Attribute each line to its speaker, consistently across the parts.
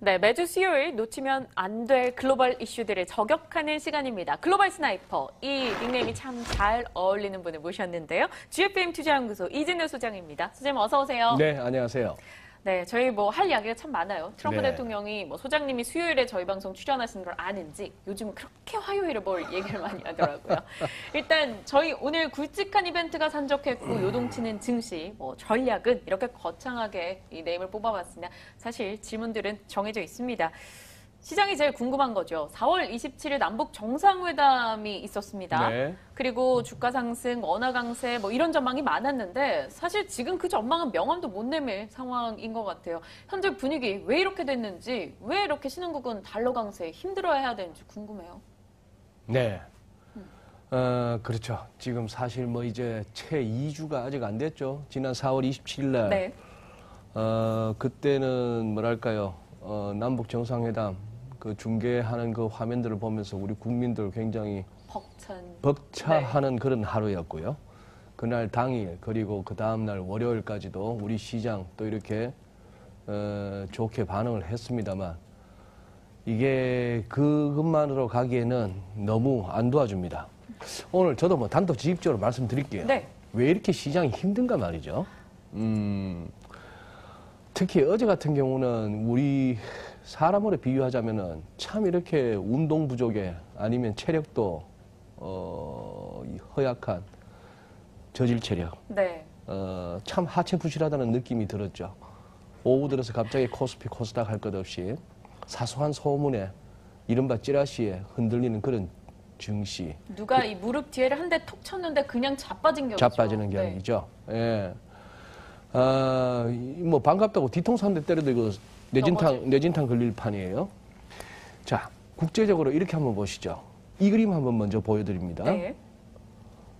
Speaker 1: 네, 매주 수요일 놓치면 안 될 글로벌 이슈들을 저격하는 시간입니다. 글로벌 스나이퍼, 이 닉네임이 참 잘 어울리는 분을 모셨는데요. GFM 투자연구소 이진우 소장입니다. 소장님 어서 오세요.
Speaker 2: 네, 안녕하세요.
Speaker 1: 네, 저희 할 이야기가 참 많아요. 트럼프
Speaker 2: 네.
Speaker 1: 대통령이 소장님이 수요일에 저희 방송 출연하시는 걸 아는지 요즘 그렇게 화요일에 뭘 얘기를 많이 하더라고요. 일단 저희 오늘 굵직한 이벤트가 산적했고 요동치는 증시, 전략은 이렇게 거창하게 이 네임을 뽑아봤습니다. 사실 질문들은 정해져 있습니다. 시장이 제일 궁금한 거죠. 4월 27일 남북 정상회담이 있었습니다.
Speaker 2: 네.
Speaker 1: 그리고 주가 상승, 원화 강세 이런 전망이 많았는데 사실 지금 그 전망은 명함도 못 내밀 상황인 것 같아요. 현재 분위기 왜 이렇게 됐는지, 왜 이렇게 신흥국은 달러 강세에 힘들어해야 되는지 궁금해요.
Speaker 2: 네. 그렇죠. 지금 사실 이제 채 2주가 아직 안 됐죠. 지난 4월 27일 날.
Speaker 1: 네.
Speaker 2: 그때는 뭐랄까요. 남북 정상회담 그 중계하는 그 화면들을 보면서 우리 국민들 굉장히 벅차하는
Speaker 1: 네.
Speaker 2: 그런 하루였고요. 그날 당일 그리고 그 다음날 월요일까지도 우리 시장 또 이렇게 좋게 반응을 했습니다만 이게 그것만으로 가기에는 너무 안 도와줍니다. 오늘 저도 단도직입적으로 말씀드릴게요.
Speaker 1: 네.
Speaker 2: 왜 이렇게 시장이 힘든가 말이죠. 특히 어제 같은 경우는 우리 사람으로 비유하자면은 참 이렇게 운동 부족에 아니면 체력도 허약한 저질 체력.
Speaker 1: 네.
Speaker 2: 참 하체 부실하다는 느낌이 들었죠. 오후 들어서 갑자기 코스피 코스닥 할 것 없이 사소한 소문에 이른바 찌라시에 흔들리는 그런 증시.
Speaker 1: 누가 이 무릎 뒤에를 한 대 톡 쳤는데 그냥 자빠진 격이죠.
Speaker 2: 자빠지는 격이죠. 네. 예. 반갑다고 뒤통수 한 대 때려도 이거 뇌진탕 걸릴 판이에요. 자, 국제적으로 이렇게 한번 보시죠. 이 그림 한번 먼저 보여드립니다.
Speaker 1: 네.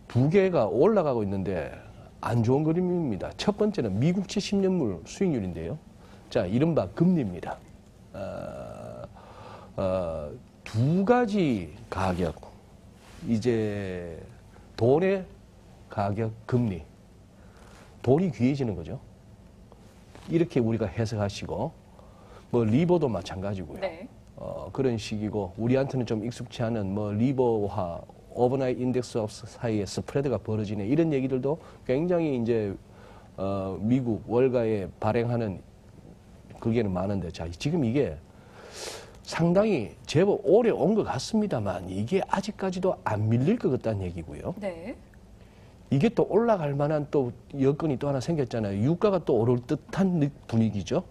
Speaker 2: 두 개가 올라가고 있는데 안 좋은 그림입니다. 첫 번째는 미국채 10년물 수익률인데요. 자, 이른바 금리입니다. 두 가지 가격, 이제 돈의 가격, 금리. 돈이 귀해지는 거죠. 이렇게 우리가 해석하시고, 리버도 마찬가지고요.
Speaker 1: 네.
Speaker 2: 그런 식이고, 우리한테는 좀 익숙치 않은 리버와 오버나잇 인덱스 사이에 스프레드가 벌어지네. 이런 얘기들도 굉장히 이제, 미국 월가에 발행하는 그게는 많은데, 자, 지금 이게 상당히 제법 오래 온 것 같습니다만, 이게 아직까지도 안 밀릴 것 같다는 얘기고요.
Speaker 1: 네.
Speaker 2: 이게 또 올라갈 만한 또 여건이 또 하나 생겼잖아요. 유가가 또 오를 듯한 분위기죠.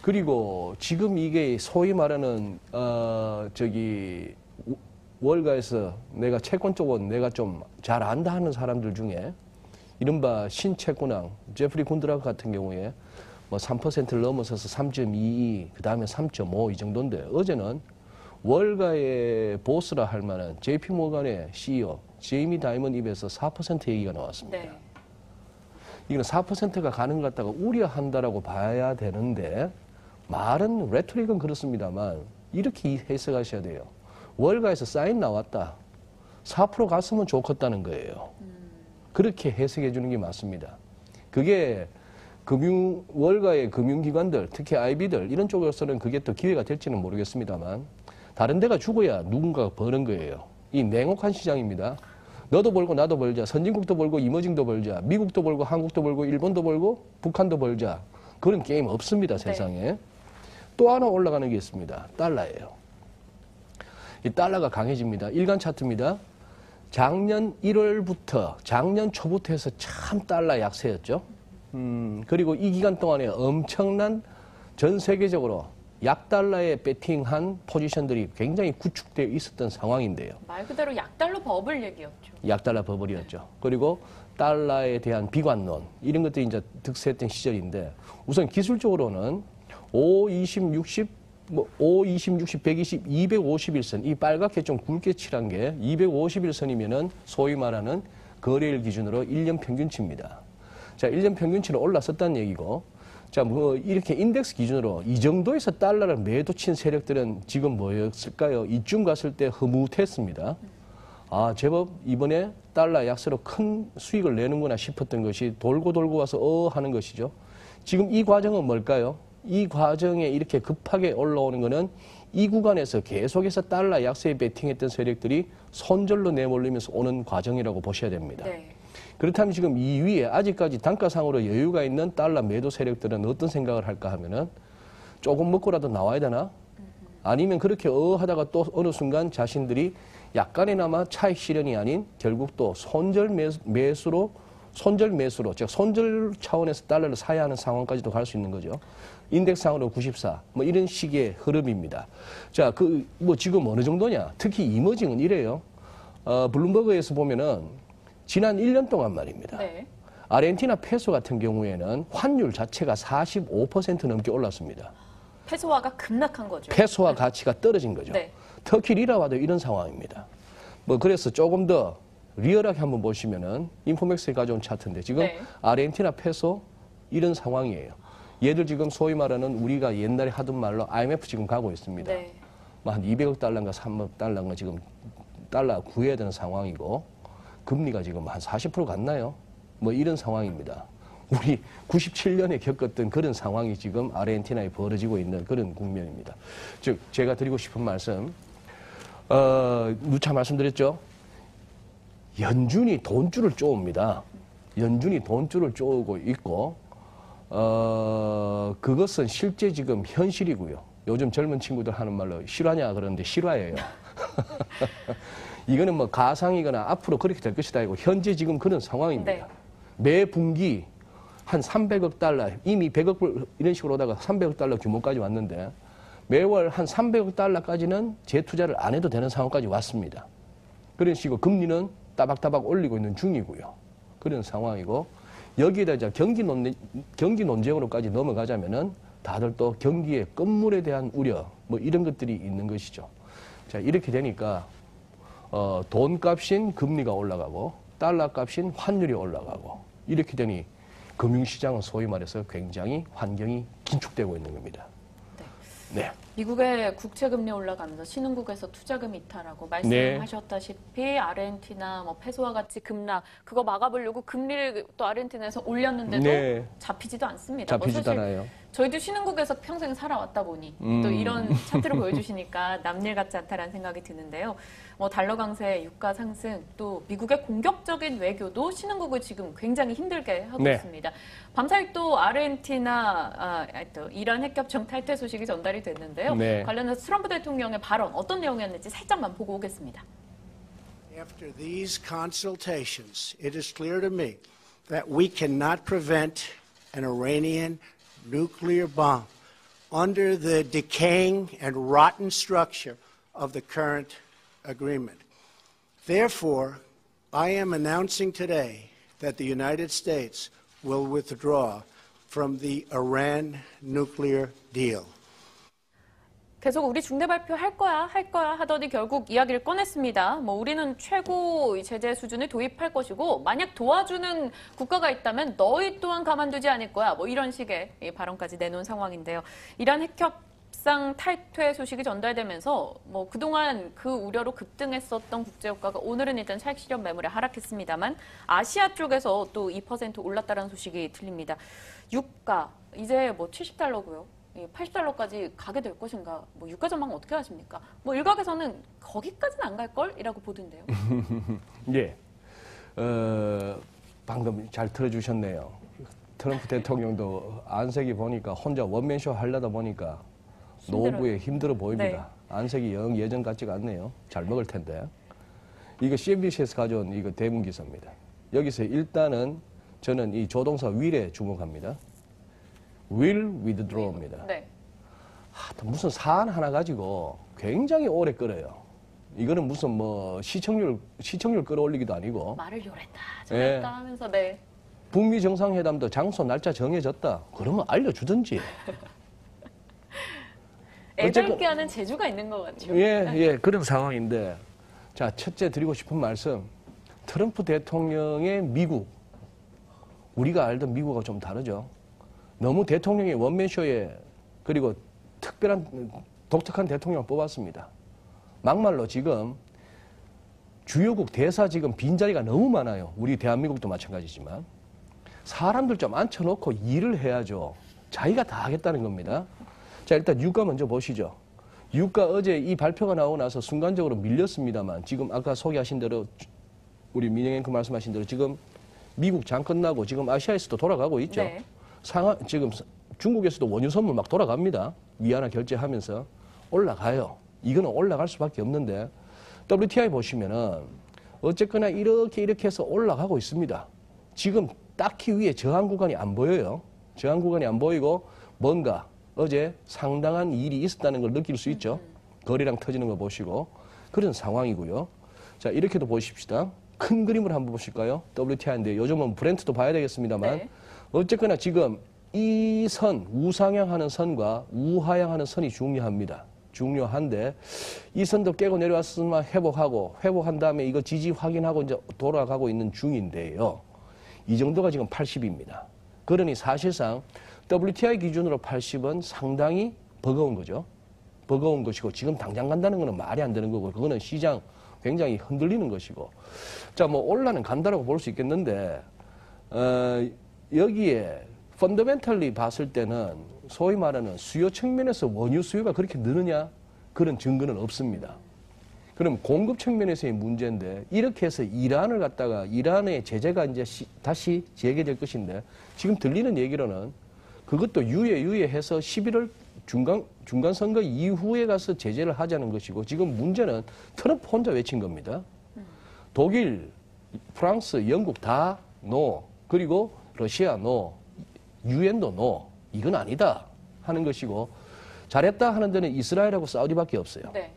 Speaker 2: 그리고 지금 이게 소위 말하는 월가에서 내가 채권 쪽은 내가 좀 잘 안다 하는 사람들 중에 이른바 신채권왕 제프리 군드라크 같은 경우에 3%를 넘어서서 3.22, 그 다음에 3.5 이 정도인데 어제는 월가의 보스라 할 만한 JP 모건의 CEO 제이미 다이먼 입에서 4% 얘기가 나왔습니다.
Speaker 1: 네.
Speaker 2: 이거는 4%가 가는 것 같다가 우려한다라고 봐야 되는데 말은 레토릭은 그렇습니다만 이렇게 해석하셔야 돼요. 월가에서 사인 나왔다. 4% 갔으면 좋겠다는 거예요. 그렇게 해석해 주는 게 맞습니다. 그게 월가의 금융기관들, 특히 IB들 이런 쪽으로서는 그게 또 기회가 될지는 모르겠습니다만 다른 데가 죽어야 누군가가 버는 거예요. 이 냉혹한 시장입니다. 너도 벌고 나도 벌자. 선진국도 벌고 이머징도 벌자. 미국도 벌고 한국도 벌고 일본도 벌고 북한도 벌자. 그런 게임 없습니다. 세상에.
Speaker 1: 네.
Speaker 2: 또 하나 올라가는 게 있습니다. 달러예요. 이 달러가 강해집니다. 일간 차트입니다. 작년 1월부터 작년 초부터 해서 참 달러 약세였죠. 그리고 이 기간 동안에 엄청난 전 세계적으로 약달러에 배팅한 포지션들이 굉장히 구축되어 있었던 상황인데요.
Speaker 1: 말 그대로 약달러 버블 얘기였죠.
Speaker 2: 약달러 버블이었죠. 그리고 달러에 대한 비관론 이런 것들이 이제 득세했던 시절인데 우선 기술적으로는 5, 20, 60, 5, 20, 60, 120, 251선 이 빨갛게 좀 굵게 칠한 게 251선이면은 소위 말하는 거래일 기준으로 1년 평균치입니다. 자, 1년 평균치는 올랐었다는 얘기고 자, 이렇게 인덱스 기준으로 이 정도에서 달러를 매도 친 세력들은 지금 뭐였을까요? 이쯤 갔을 때 흐뭇했습니다. 아, 제법 이번에 달러 약세로 큰 수익을 내는구나 싶었던 것이 돌고 돌고 와서 하는 것이죠. 지금 이 과정은 뭘까요? 이 과정에 이렇게 급하게 올라오는 거는 이 구간에서 계속해서 달러 약세에 베팅했던 세력들이 손절로 내몰리면서 오는 과정이라고 보셔야 됩니다.
Speaker 1: 네.
Speaker 2: 그렇다면 지금 이 위에 아직까지 단가상으로 여유가 있는 달러 매도 세력들은 어떤 생각을 할까 하면은 조금 먹고라도 나와야 되나? 아니면 그렇게 하다가 또 어느 순간 자신들이 약간이나마 차익 실현이 아닌 결국 또 손절 매수로, 즉 손절 차원에서 달러를 사야 하는 상황까지도 갈 수 있는 거죠. 인덱스상으로 94, 뭐 이런 식의 흐름입니다. 자, 뭐 지금 어느 정도냐? 특히 이머징은 이래요. 블룸버그에서 보면은 지난 1년 동안 말입니다.
Speaker 1: 네.
Speaker 2: 아르헨티나 페소 같은 경우에는 환율 자체가 45% 넘게 올랐습니다.
Speaker 1: 페소화가 급락한 거죠.
Speaker 2: 페소화 가치가 떨어진 거죠.
Speaker 1: 네.
Speaker 2: 터키 리라와도 이런 상황입니다. 뭐 그래서 조금 더 리얼하게 한번 보시면은 인포맥스에 가져온 차트인데 지금
Speaker 1: 네.
Speaker 2: 아르헨티나 페소 이런 상황이에요. 얘들 지금 소위 말하는 우리가 옛날에 하던 말로 IMF 지금 가고 있습니다.
Speaker 1: 네.
Speaker 2: 뭐 한 200억 달러인가 3억 달러인가 지금 달러 구해야 되는 상황이고 금리가 지금 한 40% 갔나요? 뭐 이런 상황입니다. 우리 97년에 겪었던 그런 상황이 지금 아르헨티나에 벌어지고 있는 그런 국면입니다. 즉 제가 드리고 싶은 말씀, 누차 말씀드렸죠. 연준이 돈줄을 쪼옵니다. 연준이 돈줄을 쪼고 있고 그것은 실제 지금 현실이고요. 요즘 젊은 친구들 하는 말로 실화냐 그러는데 실화예요. 이거는 뭐 가상이거나 앞으로 그렇게 될 것이다 이고 현재 지금 그런 상황입니다.
Speaker 1: 네.
Speaker 2: 매 분기 한 300억 달러, 이미 100억 불 이런 식으로 오다가 300억 달러 규모까지 왔는데 매월 한 300억 달러까지는 재투자를 안 해도 되는 상황까지 왔습니다. 그런 식으로 금리는 따박따박 올리고 있는 중이고요. 그런 상황이고 여기에다 이제 경기 논쟁으로까지 넘어가자면은 다들 또 경기의 끝물에 대한 우려 뭐 이런 것들이 있는 것이죠. 자, 이렇게 되니까 돈값인 금리가 올라가고 달러값인 환율이 올라가고 이렇게 되니 금융시장은 소위 말해서 굉장히 환경이 긴축되고 있는 겁니다. 네.
Speaker 1: 미국의 국채금리 올라가면서 신흥국에서 투자금 이탈하고 말씀하셨다시피 아르헨티나 뭐 페소와 같이 급락 그거 막아보려고 금리를 또 아르헨티나에서 올렸는데도
Speaker 2: 네.
Speaker 1: 잡히지도 않습니다.
Speaker 2: 잡히지도 않아요.
Speaker 1: 저희도 신흥국에서 평생 살아왔다 보니 또 이런 차트를 보여주시니까 남일 같지 않다라는 생각이 드는데요. 뭐 달러 강세, 유가 상승, 또 미국의 공격적인 외교도 신흥국을 지금 굉장히 힘들게 하고
Speaker 2: 네.
Speaker 1: 있습니다. 밤사이 또 아르헨티나, 또 이란 핵협정 탈퇴 소식이 전달이 됐는데요.
Speaker 2: 네.
Speaker 1: 관련해서 트럼프 대통령의 발언 어떤 내용이었는지 살짝만 보고 오겠습니다.
Speaker 3: After these consultations, it is clear to me that we cannot prevent an Iranian nuclear bomb under the decaying and rotten structure of the current agreement. Therefore, I am announcing today that the United States will withdraw from the Iran nuclear deal.
Speaker 1: 계속 우리 중대 발표 할 거야 하더니 결국 이야기를 꺼냈습니다. 뭐 우리는 최고 제재 수준을 도입할 것이고 만약 도와주는 국가가 있다면 너희 또한 가만두지 않을 거야. 뭐 이런 식의 발언까지 내놓은 상황인데요. 이란 핵협상 탈퇴 소식이 전달되면서 뭐 그동안 그 우려로 급등했었던 국제유가가 오늘은 일단 차익 실현 매물에 하락했습니다만 아시아 쪽에서 또 2% 올랐다는 소식이 들립니다. 유가 이제 뭐 70달러고요. 80달러까지 가게 될 것인가? 뭐 유가 전망 어떻게 하십니까? 뭐 일각에서는 거기까지는 안 갈 걸이라고 보던데요.
Speaker 2: 예. 방금 잘 들어주셨네요. 트럼프 대통령도 안색이 보니까 혼자 원맨쇼 하려다 보니까 노후에 힘들어 보입니다. 네. 안색이 영 예전 같지가 않네요. 잘 먹을 텐데. 이거 CNBC에서 가져온 이거 대문 기사입니다. 여기서 일단은 저는 이 조동사 will에 주목합니다. will withdraw입니다.
Speaker 1: 네.
Speaker 2: 무슨 사안 하나 가지고 굉장히 오래 끌어요. 이거는 무슨 뭐 시청률 끌어올리기도 아니고.
Speaker 1: 말을 요랬다 저랬다 하면서 네.
Speaker 2: 북미 정상회담도 장소 날짜 정해졌다. 그러면 알려주든지.
Speaker 1: 애들게 하는 재주가 있는 것 같죠.
Speaker 2: 예, 그런 상황인데. 자, 첫째 드리고 싶은 말씀. 트럼프 대통령의 미국. 우리가 알던 미국하고 좀 다르죠. 너무 대통령이 원맨쇼에 그리고 특별한 독특한 대통령을 뽑았습니다. 막말로 지금 주요국 대사 지금 빈자리가 너무 많아요. 우리 대한민국도 마찬가지지만. 사람들 좀 앉혀놓고 일을 해야죠. 자기가 다 하겠다는 겁니다. 자, 일단 유가 먼저 보시죠. 유가 어제 이 발표가 나오고 나서 순간적으로 밀렸습니다만 지금 아까 소개하신 대로 우리 민영 앵커 말씀하신 대로 지금 미국 장 끝나고 지금 아시아에서도 돌아가고 있죠.
Speaker 1: 네.
Speaker 2: 지금 중국에서도 원유 선물 막 돌아갑니다. 위안화 결제하면서 올라가요. 이거는 올라갈 수밖에 없는데 WTI 보시면은 어쨌거나 이렇게 해서 올라가고 있습니다. 지금 딱히 위에 저항 구간이 안 보여요. 저항 구간이 안 보이고 뭔가 어제 상당한 일이 있었다는 걸 느낄 수 있죠. 거리랑 터지는 거 보시고 그런 상황이고요. 자, 이렇게도 보십시다. 큰 그림을 한번 보실까요? WTI인데 요즘은 브렌트도 봐야 되겠습니다만
Speaker 1: 네.
Speaker 2: 어쨌거나 지금 이 선, 우상향하는 선과 우하향하는 선이 중요합니다. 중요한데 이 선도 깨고 내려왔으면 회복한 다음에 이거 지지 확인하고 이제 돌아가고 있는 중인데요. 이 정도가 지금 80입니다. 그러니 사실상 WTI 기준으로 80은 상당히 버거운 거죠. 버거운 것이고 지금 당장 간다는 거는 말이 안 되는 거고 그거는 시장 굉장히 흔들리는 것이고 자, 뭐 올라는 간다라고 볼 수 있겠는데 여기에 펀더멘털리 봤을 때는 소위 말하는 수요 측면에서 원유 수요가 그렇게 느느냐 그런 증거는 없습니다. 그럼 공급 측면에서의 문제인데 이렇게 해서 이란의 제재가 이제 다시 재개될 것인데 지금 들리는 얘기로는 그것도 유예해서 11월 중간 선거 이후에 가서 제재를 하자는 것이고 지금 문제는 트럼프 혼자 외친 겁니다. 독일, 프랑스, 영국 다 노, 그리고 러시아 노, 유엔도 노, 이건 아니다 하는 것이고 잘했다 하는 데는 이스라엘하고 사우디밖에 없어요.
Speaker 1: 네.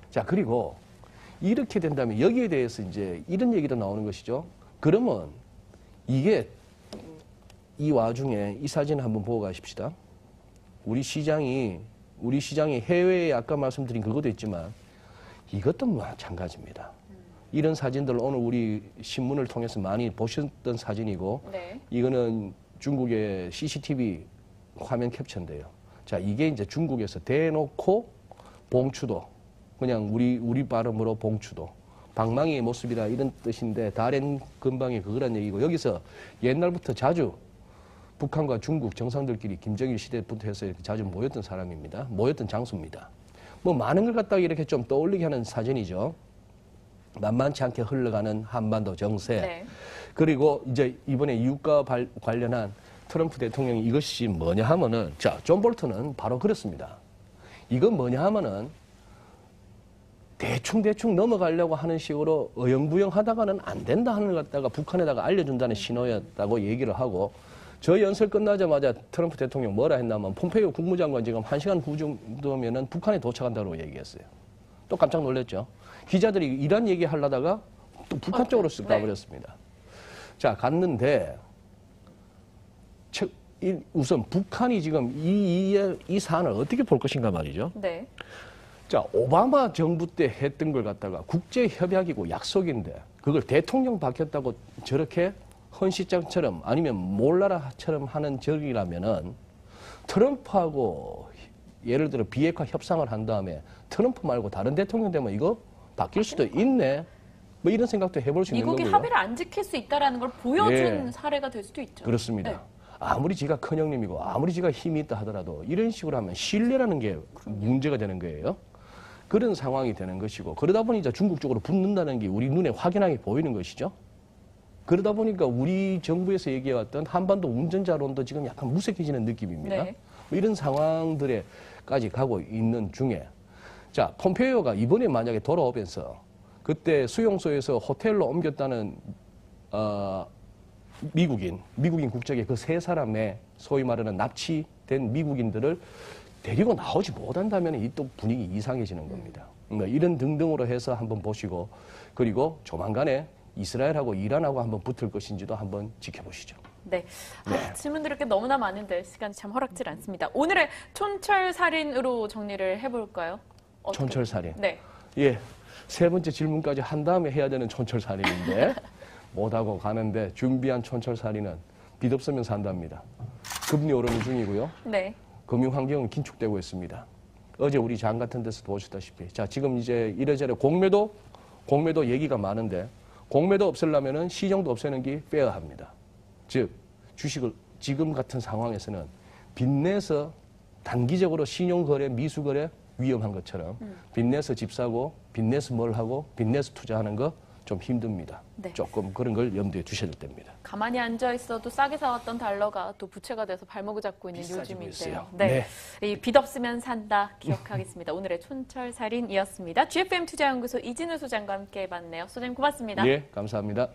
Speaker 2: 자, 그리고 이렇게 된다면 여기에 대해서 이제 이런 얘기도 나오는 것이죠. 그러면 이게 이 와중에 이 사진을 한번 보고 가십시다. 우리 시장이 해외에 아까 말씀드린 그것도 있지만 이것도 마찬가지입니다. 이런 사진들 오늘 우리 신문을 통해서 많이 보셨던 사진이고
Speaker 1: 네.
Speaker 2: 이거는 중국의 CCTV 화면 캡처인데요. 자, 이게 이제 중국에서 대놓고 봉추도 그냥 우리 발음으로 봉추도 방망이의 모습이라 이런 뜻인데 다른 근방이 그거란 얘기고 여기서 옛날부터 자주 북한과 중국 정상들끼리 김정일 시대부터 해서 이렇게 자주 모였던 사람입니다. 모였던 장소입니다. 뭐 많은 걸 갖다가 이렇게 좀 떠올리게 하는 사진이죠. 만만치 않게 흘러가는 한반도 정세.
Speaker 1: 네.
Speaker 2: 그리고 이제 이번에 유가 관련한 트럼프 대통령이 이것이 뭐냐 하면은 자, 존 볼턴은 바로 그렇습니다. 이건 뭐냐 하면은 대충 넘어가려고 하는 식으로 어영부영 하다가는 안 된다 하는 걸 갖다가 북한에다가 알려준다는 신호였다고 얘기를 하고 저 연설 끝나자마자 트럼프 대통령 뭐라 했냐면 폼페이오 국무장관 지금 1시간 후 정도면은 북한에 도착한다고 얘기했어요. 또 깜짝 놀랐죠. 기자들이 이란 얘기 하려다가 또 북한 쪽으로 쓱 가버렸습니다. 자, 갔는데 우선 북한이 지금 이 사안을 어떻게 볼 것인가 말이죠.
Speaker 1: 네.
Speaker 2: 자, 오바마 정부 때 했던 걸 갖다가 국제협약이고 약속인데 그걸 대통령 바뀌었다고 저렇게 헌시장처럼 아니면 몰라라처럼 하는 적이라면은 트럼프하고 예를 들어 비핵화 협상을 한 다음에 트럼프 말고 다른 대통령 되면 이거 바뀔 수도 있네. 뭐 이런 생각도 해볼 수 있는 거고요.
Speaker 1: 미국이 합의를 안 지킬 수 있다라는 걸 보여준 사례가 될 수도 있죠.
Speaker 2: 그렇습니다.
Speaker 1: 네.
Speaker 2: 아무리 지가 큰형님이고 아무리 지가 힘이 있다 하더라도 이런 식으로 하면 신뢰라는 게 문제가 되는 거예요. 그런 상황이 되는 것이고 그러다 보니 이제 중국 쪽으로 붙는다는 게 우리 눈에 확연하게 보이는 것이죠. 그러다 보니까 우리 정부에서 얘기해왔던 한반도 운전자론도 지금 약간 무색해지는 느낌입니다.
Speaker 1: 네.
Speaker 2: 뭐 이런 상황들에까지 가고 있는 중에 자, 폼페이오가 이번에 만약에 돌아오면서 그때 수용소에서 호텔로 옮겼다는 미국인 국적의 그 세 사람의 소위 말하는 납치된 미국인들을 데리고 나오지 못한다면 이 또 분위기 이상해지는 겁니다. 그러니까 이런 등등으로 해서 한번 보시고 그리고 조만간에 이스라엘하고 이란하고 한번 붙을 것인지도 한번 지켜보시죠.
Speaker 1: 네. 질문 드릴 게 너무나 많은데 시간이 참 허락질 않습니다. 오늘의 촌철살인으로 정리를 해볼까요?
Speaker 2: 촌철살인.
Speaker 1: 네.
Speaker 2: 예. 세 번째 질문까지 한 다음에 해야 되는 촌철살인인데 못하고 가는데 준비한 촌철살인은 빚 없으면 산답니다. 금리 오르는 중이고요.
Speaker 1: 네.
Speaker 2: 금융환경은 긴축되고 있습니다. 어제 우리 장 같은 데서 보셨다시피 자, 지금 이제 이래저래 공매도 얘기가 많은데 공매도 없애려면은 시정도 없애는 게 빼야 합니다. 즉 주식을 지금 같은 상황에서는 빚내서 단기적으로 신용거래, 미수거래 위험한 것처럼 빚내서 집 사고 빚내서 뭘 하고 빚내서 투자하는 거 좀 힘듭니다.
Speaker 1: 네.
Speaker 2: 조금 그런 걸 염두에 두셔야 될 때입니다.
Speaker 1: 가만히 앉아 있어도 싸게 사왔던 달러가 또 부채가 돼서 발목을 잡고 있는
Speaker 2: 비싸지고
Speaker 1: 요즘인데요.
Speaker 2: 있어요.
Speaker 1: 네. 이 빚 없으면 산다 기억하겠습니다. 오늘의 촌철살인이었습니다. GFM 투자연구소 이진우 소장과 함께 해봤네요. 소장님 고맙습니다.
Speaker 2: 예, 감사합니다.